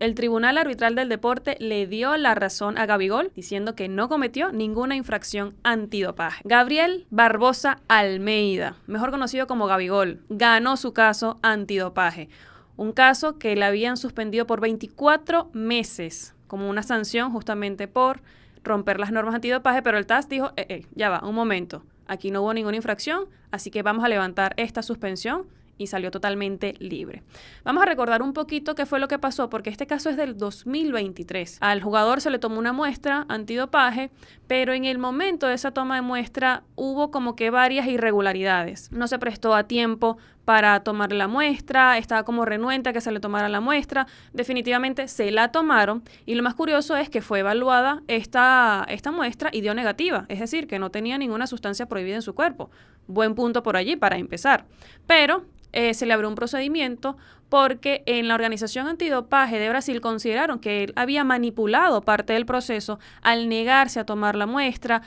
El Tribunal Arbitral del Deporte le dio la razón a Gabigol, diciendo que no cometió ninguna infracción antidopaje. Gabriel Barbosa Almeida, mejor conocido como Gabigol, ganó su caso antidopaje. Un caso que le habían suspendido por 24 meses como una sanción justamente por romper las normas antidopaje, pero el TAS dijo, ya va, un momento, aquí no hubo ninguna infracción, así que vamos a levantar esta suspensión y salió totalmente libre. Vamos a recordar un poquito qué fue lo que pasó, porque este caso es del 2023. Al jugador se le tomó una muestra antidopaje, pero en el momento de esa toma de muestra hubo como que varias irregularidades. No se prestó a tiempo para tomar la muestra, estaba como renuente a que se le tomara la muestra. Definitivamente se la tomaron y lo más curioso es que fue evaluada esta muestra y dio negativa, es decir, que no tenía ninguna sustancia prohibida en su cuerpo. Buen punto por allí para empezar. Pero se le abrió un procedimiento porque en la Organización Antidopaje de Brasil consideraron que él había manipulado parte del proceso al negarse a tomar la muestra,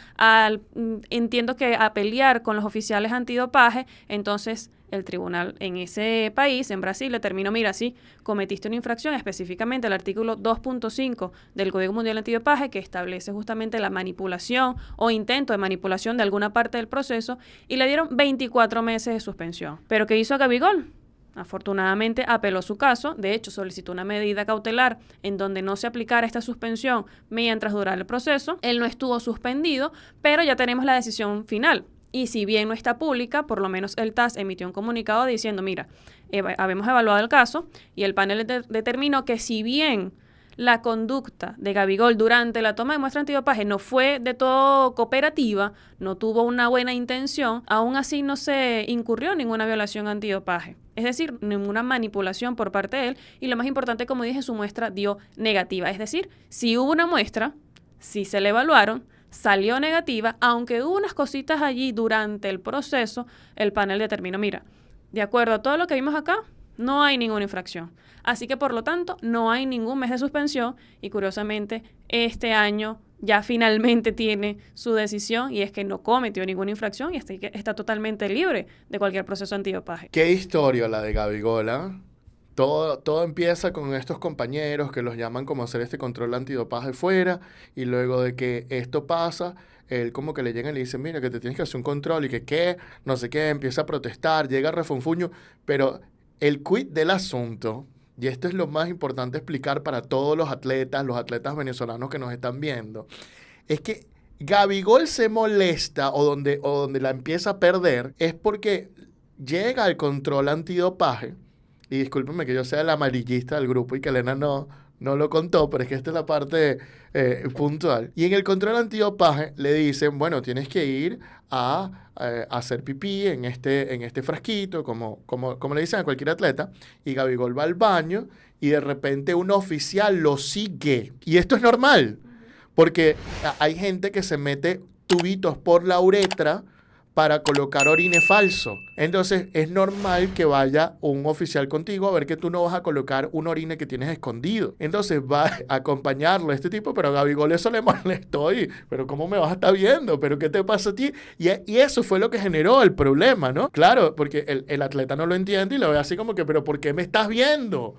entiendo que a pelear con los oficiales antidopaje. Entonces el tribunal en ese país, en Brasil, determinó, mira, sí, cometiste una infracción, específicamente el artículo 2.5 del Código Mundial Antidopaje, que establece justamente la manipulación o intento de manipulación de alguna parte del proceso, y le dieron 24 meses de suspensión. ¿Pero qué hizo Gabigol? Afortunadamente apeló su caso, de hecho solicitó una medida cautelar en donde no se aplicara esta suspensión mientras durara el proceso. Él no estuvo suspendido, pero ya tenemos la decisión final. Y si bien no está pública, por lo menos el TAS emitió un comunicado diciendo, mira, habemos evaluado el caso y el panel determinó que si bien la conducta de Gabigol durante la toma de muestra antidopaje no fue de todo cooperativa, no tuvo una buena intención, aún así no se incurrió en ninguna violación antidopaje. Es decir, ninguna manipulación por parte de él y lo más importante, como dije, su muestra dio negativa. Es decir, si hubo una muestra, si se le evaluaron, salió negativa, aunque hubo unas cositas allí durante el proceso, el panel determinó, mira, de acuerdo a todo lo que vimos acá, no hay ninguna infracción. Así que, por lo tanto, no hay ningún mes de suspensión y, curiosamente, este año ya finalmente tiene su decisión y es que no cometió ninguna infracción y está totalmente libre de cualquier proceso antidopaje. Qué historia la de Gabigol, ¿eh? Todo empieza con estos compañeros que los llaman como a hacer este control antidopaje fuera y luego de que esto pasa, él como que le llega y le dice, mira, que te tienes que hacer un control y que qué, no sé qué, empieza a protestar, llega a refunfuño, pero el quid del asunto, y esto es lo más importante explicar para todos los atletas venezolanos que nos están viendo, es que Gabigol se molesta o donde la empieza a perder es porque llega al control antidopaje. Y discúlpenme que yo sea el amarillista del grupo y que Elena no lo contó, pero es que esta es la parte puntual. Y en el control antidopaje le dicen, bueno, tienes que ir a hacer pipí en este frasquito, como le dicen a cualquier atleta. Y Gabigol va al baño y de repente un oficial lo sigue. Y esto es normal, porque hay gente que se mete tubitos por la uretra para colocar orine falso. Entonces es normal que vaya un oficial contigo a ver que tú no vas a colocar un orine que tienes escondido. Entonces va a acompañarlo este tipo, pero a Gabigol eso le molestó pero ¿cómo me vas a estar viendo? ¿Pero qué te pasa a ti? Y eso fue lo que generó el problema, ¿no? Claro, porque el atleta no lo entiende y lo ve así como que, ¿pero por qué me estás viendo?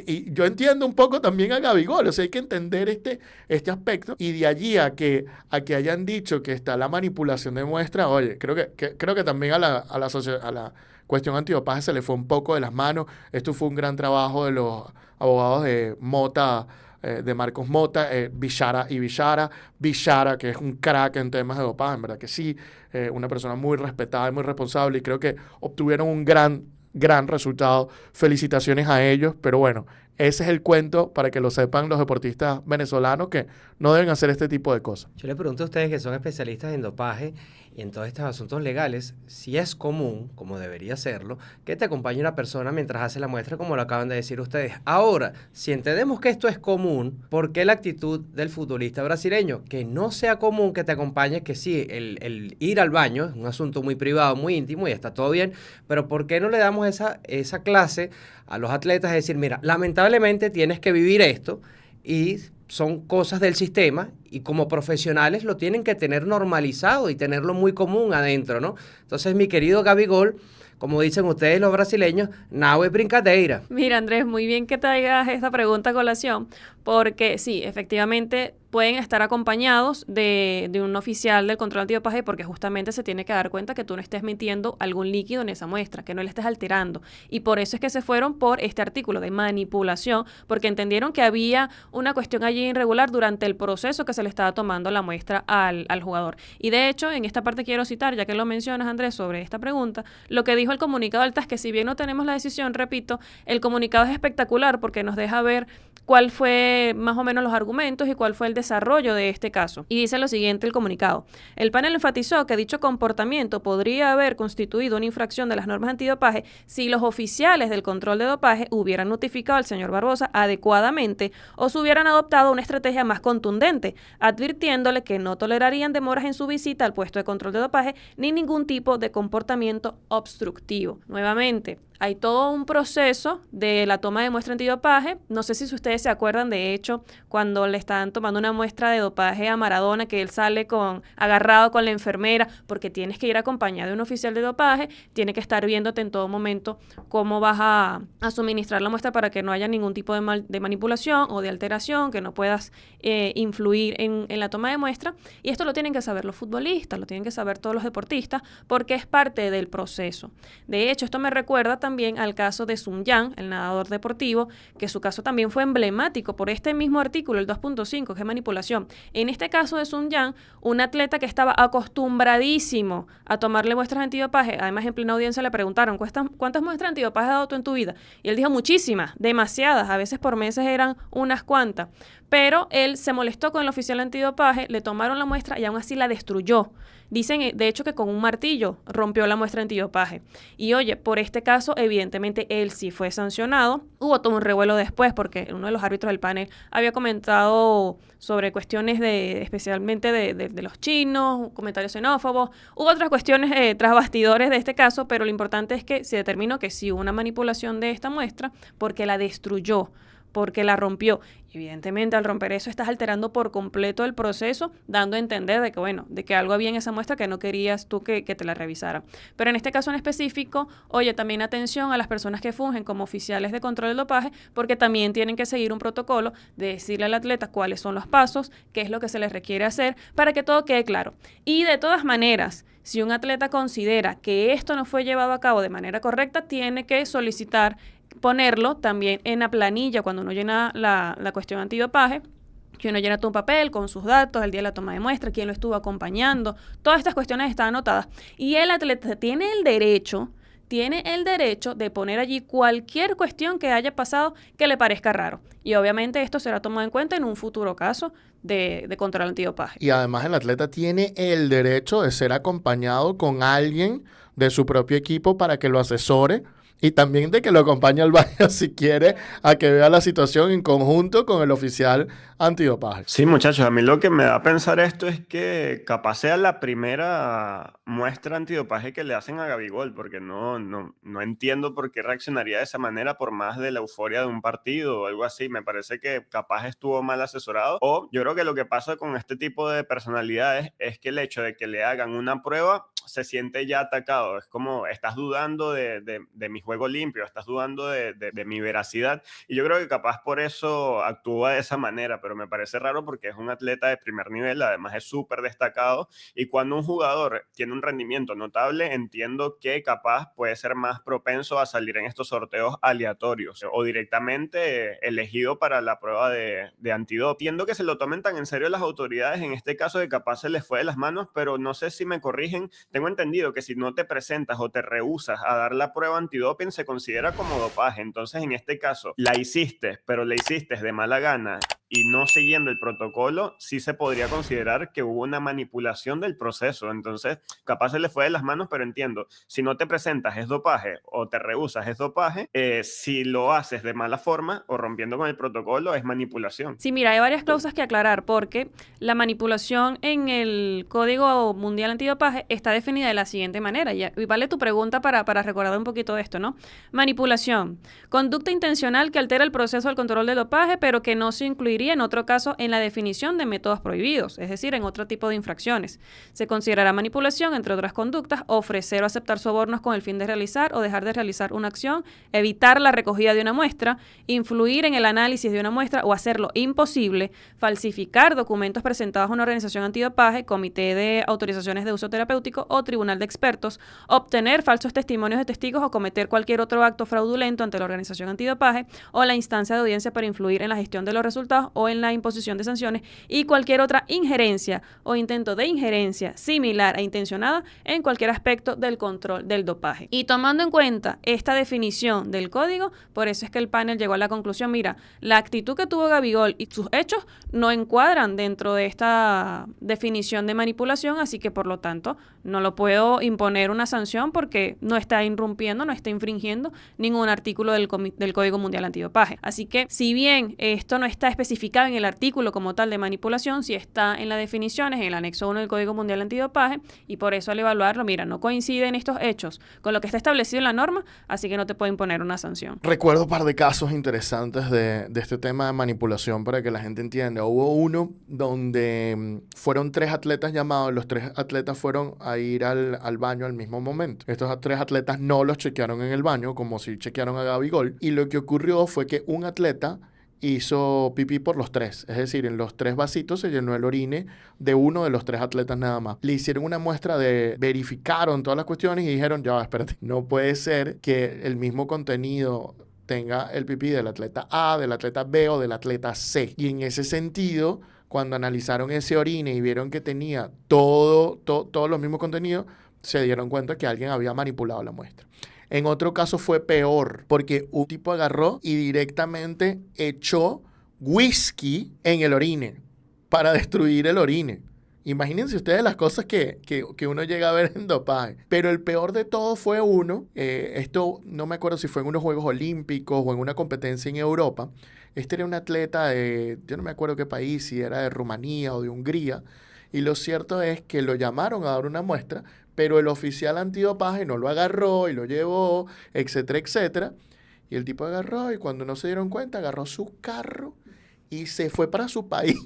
Y yo entiendo un poco también a Gabigol, o sea, hay que entender este aspecto y de allí a que hayan dicho que está la manipulación de muestra, oye, creo que también a la cuestión antidopaje se le fue un poco de las manos. Esto fue un gran trabajo de los abogados de Mota, de Marcos Mota, Bichara, que es un crack en temas de dopaje, en verdad que sí, una persona muy respetada y muy responsable y creo que obtuvieron un gran resultado. Felicitaciones a ellos, pero bueno, ese es el cuento para que lo sepan los deportistas venezolanos que no deben hacer este tipo de cosas. Yo le pregunto a ustedes que son especialistas en dopaje y en todos estos asuntos legales, si es común, como debería serlo, que te acompañe una persona mientras hace la muestra, como lo acaban de decir ustedes. Ahora, si entendemos que esto es común, ¿por qué la actitud del futbolista brasileño? Que no sea común que te acompañe, que sí, el ir al baño es un asunto muy privado, muy íntimo y está todo bien, pero ¿por qué no le damos esa clase a los atletas? Es decir, mira, lamentablemente tienes que vivir esto y son cosas del sistema y como profesionales lo tienen que tener normalizado y tenerlo muy común adentro, ¿no? Entonces, mi querido Gabigol, como dicen ustedes los brasileños, nao es brincadeira. Mira, Andrés, muy bien que traigas esta pregunta a colación, porque sí, efectivamente pueden estar acompañados de un oficial del control antidopaje porque justamente se tiene que dar cuenta que tú no estés metiendo algún líquido en esa muestra, que no le estés alterando. Y por eso es que se fueron por este artículo de manipulación, porque entendieron que había una cuestión allí irregular durante el proceso que se le estaba tomando la muestra al jugador. Y de hecho, en esta parte quiero citar, ya que lo mencionas, Andrés, sobre esta pregunta, lo que dijo el comunicado del TAS, que si bien no tenemos la decisión, repito, el comunicado es espectacular porque nos deja ver cuál fue más o menos los argumentos y cuál fue el desarrollo de este caso. Y dice lo siguiente el comunicado. El panel enfatizó que dicho comportamiento podría haber constituido una infracción de las normas antidopaje si los oficiales del control de dopaje hubieran notificado al señor Barbosa adecuadamente o se hubieran adoptado una estrategia más contundente, advirtiéndole que no tolerarían demoras en su visita al puesto de control de dopaje ni ningún tipo de comportamiento obstructivo. Nuevamente, hay todo un proceso de la toma de muestra antidopaje. No sé si ustedes se acuerdan, de hecho, cuando le estaban tomando una muestra de dopaje a Maradona, que él sale agarrado con la enfermera, porque tienes que ir acompañado de un oficial de dopaje, tiene que estar viéndote en todo momento cómo vas a suministrar la muestra para que no haya ningún tipo de manipulación o de alteración, que no puedas influir en la toma de muestra. Y esto lo tienen que saber los futbolistas, lo tienen que saber todos los deportistas, porque es parte del proceso. De hecho, esto me recuerda también al caso de Sun Yang, el nadador deportivo, que su caso también fue emblemático por este mismo artículo, el 2.5, que es manipulación. En este caso de Sun Yang, un atleta que estaba acostumbradísimo a tomarle muestras antidopaje, además en plena audiencia le preguntaron, ¿cuántas muestras antidopaje has dado tú en tu vida? Y él dijo muchísimas, demasiadas, a veces por meses eran unas cuantas. Pero él se molestó con el oficial antidopaje, le tomaron la muestra y aún así la destruyó. Dicen, de hecho, que con un martillo rompió la muestra antidopaje. Y oye, por este caso, evidentemente, él sí fue sancionado. Hubo todo un revuelo después porque uno de los árbitros del panel había comentado sobre cuestiones especialmente de los chinos, comentarios xenófobos. Hubo otras cuestiones tras bastidores de este caso, pero lo importante es que se determinó que sí hubo una manipulación de esta muestra porque la destruyó, porque la rompió. Evidentemente, al romper eso, estás alterando por completo el proceso, dando a entender de que, bueno, de que algo había en esa muestra que no querías tú que te la revisaran. Pero en este caso en específico, oye, también atención a las personas que fungen como oficiales de control del dopaje, porque también tienen que seguir un protocolo de decirle al atleta cuáles son los pasos, qué es lo que se les requiere hacer, para que todo quede claro. Y de todas maneras, si un atleta considera que esto no fue llevado a cabo de manera correcta, tiene que solicitar ponerlo también en la planilla cuando uno llena la cuestión antidopaje, que uno llena todo un papel con sus datos, el día de la toma de muestra, quién lo estuvo acompañando, todas estas cuestiones están anotadas. Y el atleta tiene el derecho de poner allí cualquier cuestión que haya pasado que le parezca raro. Y obviamente esto será tomado en cuenta en un futuro caso de control antidopaje. Y además el atleta tiene el derecho de ser acompañado con alguien de su propio equipo para que lo asesore. Y también de que lo acompañe al baño si quiere, a que vea la situación en conjunto con el oficial antidopaje. Sí, muchachos, a mí lo que me da a pensar esto es que capaz sea la primera muestra antidopaje que le hacen a Gabigol, porque no entiendo por qué reaccionaría de esa manera por más de la euforia de un partido o algo así. Me parece que capaz estuvo mal asesorado. O yo creo que lo que pasa con este tipo de personalidades es que el hecho de que le hagan una prueba se siente ya atacado. Es como, estás dudando de mi juego limpio, estás dudando de mi veracidad. Y yo creo que capaz por eso actúa de esa manera, pero me parece raro porque es un atleta de primer nivel, además es súper destacado. Y cuando un jugador tiene un rendimiento notable, entiendo que capaz puede ser más propenso a salir en estos sorteos aleatorios o directamente elegido para la prueba de antidopaje. Entiendo que se lo tomen tan en serio las autoridades en este caso de capaz se les fue de las manos, pero no sé si me corrigen. Tengo entendido que si no te presentas o te rehusas a dar la prueba antidoping se considera como dopaje. Entonces, en este caso, la hiciste, pero la hiciste de mala gana y no siguiendo el protocolo, sí se podría considerar que hubo una manipulación del proceso. Entonces, capaz se le fue de las manos, pero entiendo, si no te presentas es dopaje o te rehusas es dopaje, si lo haces de mala forma o rompiendo con el protocolo es manipulación. Sí, mira, hay varias cosas que aclarar porque la manipulación en el Código Mundial Antidopaje está definida de la siguiente manera. Y vale tu pregunta para recordar un poquito de esto, ¿no? Manipulación. Conducta intencional que altera el proceso del control del dopaje, pero que no se incluiría interferiría en otro caso en la definición de métodos prohibidos, es decir, en otro tipo de infracciones. Se considerará manipulación, entre otras conductas, ofrecer o aceptar sobornos con el fin de realizar o dejar de realizar una acción, evitar la recogida de una muestra, influir en el análisis de una muestra o hacerlo imposible, falsificar documentos presentados a una organización antidopaje, comité de autorizaciones de uso terapéutico o tribunal de expertos, obtener falsos testimonios de testigos o cometer cualquier otro acto fraudulento ante la organización antidopaje o la instancia de audiencia para influir en la gestión de los resultados o en la imposición de sanciones y cualquier otra injerencia o intento de injerencia similar e intencionada en cualquier aspecto del control del dopaje. Y tomando en cuenta esta definición del código, por eso es que el panel llegó a la conclusión, mira, la actitud que tuvo Gabigol y sus hechos no encuadran dentro de esta definición de manipulación, así que por lo tanto no lo puedo imponer una sanción porque no está irrumpiendo, no está infringiendo ningún artículo del Código Mundial Antidopaje. Así que si bien esto no está especificado en el artículo como tal de manipulación, sí está en las definiciones, en el anexo 1 del Código Mundial Antidopaje, y por eso al evaluarlo, mira, no coinciden estos hechos con lo que está establecido en la norma, así que no te puedo imponer una sanción. Recuerdo un par de casos interesantes de este tema de manipulación para que la gente entienda. Hubo uno donde fueron 3 atletas llamados, los 3 atletas fueron a ir al baño al mismo momento. Estos 3 atletas no los chequearon en el baño, como si chequearon a Gabigol, y lo que ocurrió fue que un atleta hizo pipí por los 3, es decir, en los 3 vasitos se llenó el orine de uno de los 3 atletas nada más. Le hicieron una muestra verificaron todas las cuestiones y dijeron, ya, espérate, no puede ser que el mismo contenido tenga el pipí del atleta A, del atleta B o del atleta C. Y en ese sentido, cuando analizaron ese orine y vieron que tenía todos los mismos contenidos, se dieron cuenta que alguien había manipulado la muestra. En otro caso fue peor, porque un tipo agarró y directamente echó whisky en el orine para destruir el orine. Imagínense ustedes las cosas que uno llega a ver en dopaje. Pero el peor de todo fue uno, esto no me acuerdo si fue en unos Juegos Olímpicos o en una competencia en Europa. Este era un atleta de, yo no me acuerdo qué país, si era de Rumanía o de Hungría. Y lo cierto es que lo llamaron a dar una muestra, pero el oficial antidopaje no lo agarró y lo llevó, etcétera, etcétera. Y el tipo agarró y cuando no se dieron cuenta, agarró su carro y se fue para su país.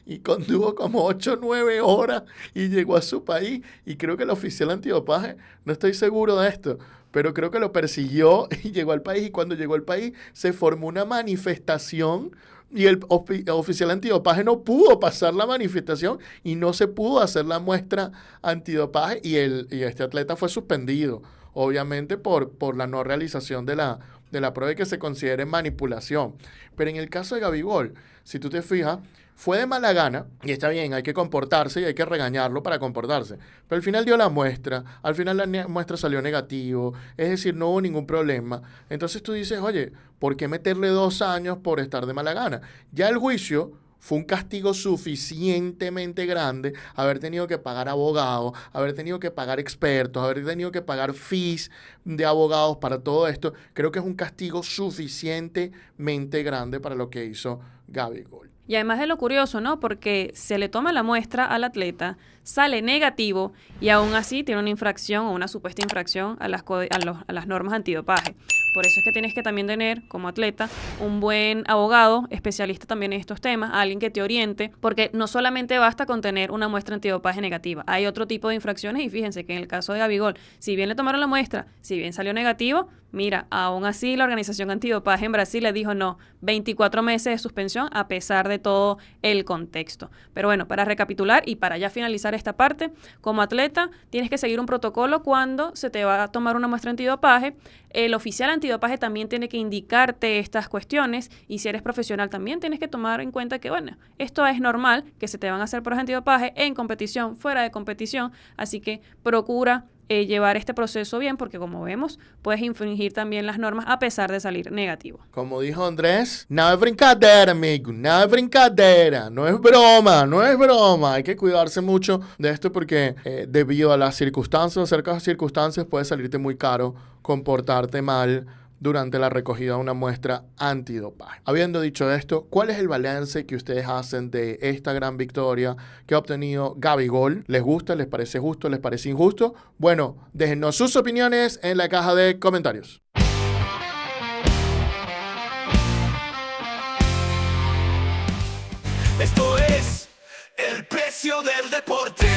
Y condujo como 8 o 9 horas y llegó a su país. Y creo que el oficial antidopaje, no estoy seguro de esto, pero creo que lo persiguió y llegó al país. Y cuando llegó al país se formó una manifestación y el oficial antidopaje no pudo pasar la manifestación y no se pudo hacer la muestra antidopaje y este atleta fue suspendido, obviamente por la no realización de la prueba y que se considere manipulación. Pero en el caso de Gabigol, si tú te fijas, fue de mala gana, y está bien, hay que comportarse y hay que regañarlo para comportarse. Pero al final dio la muestra, al final la muestra salió negativo, es decir, no hubo ningún problema. Entonces tú dices, oye, ¿por qué meterle 2 años por estar de mala gana? Ya el juicio fue un castigo suficientemente grande, haber tenido que pagar abogados, haber tenido que pagar expertos, haber tenido que pagar fees de abogados para todo esto. Creo que es un castigo suficientemente grande para lo que hizo Gabigol. Y además de lo curioso, ¿no? Porque se le toma la muestra al atleta, sale negativo y aún así tiene una infracción o una supuesta infracción a las normas antidopaje. Por eso es que tienes que también tener, como atleta, un buen abogado, especialista también en estos temas, alguien que te oriente, porque no solamente basta con tener una muestra antidopaje negativa, hay otro tipo de infracciones y fíjense que en el caso de Gabigol, si bien le tomaron la muestra, si bien salió negativo, mira, aún así la organización antidopaje en Brasil le dijo no, 24 meses de suspensión a pesar de todo el contexto. Pero bueno, para recapitular y para ya finalizar esta parte, como atleta tienes que seguir un protocolo cuando se te va a tomar una muestra antidopaje. El oficial antidopaje también tiene que indicarte estas cuestiones y si eres profesional también tienes que tomar en cuenta que, bueno, esto es normal, que se te van a hacer pruebas antidopaje en competición, fuera de competición, así que procura llevar este proceso bien porque como vemos puedes infringir también las normas a pesar de salir negativo. Como dijo Andrés, nada es brincadeira, amigo, nada es brincadeira, no es broma, hay que cuidarse mucho de esto porque debido a las circunstancias, ciertas circunstancias puede salirte muy caro comportarte mal durante la recogida de una muestra antidopaje. Habiendo dicho esto, ¿cuál es el balance que ustedes hacen de esta gran victoria que ha obtenido Gabigol? ¿Les gusta? ¿Les parece justo? ¿Les parece injusto? Bueno, déjennos sus opiniones en la caja de comentarios. Esto es el precio del deporte.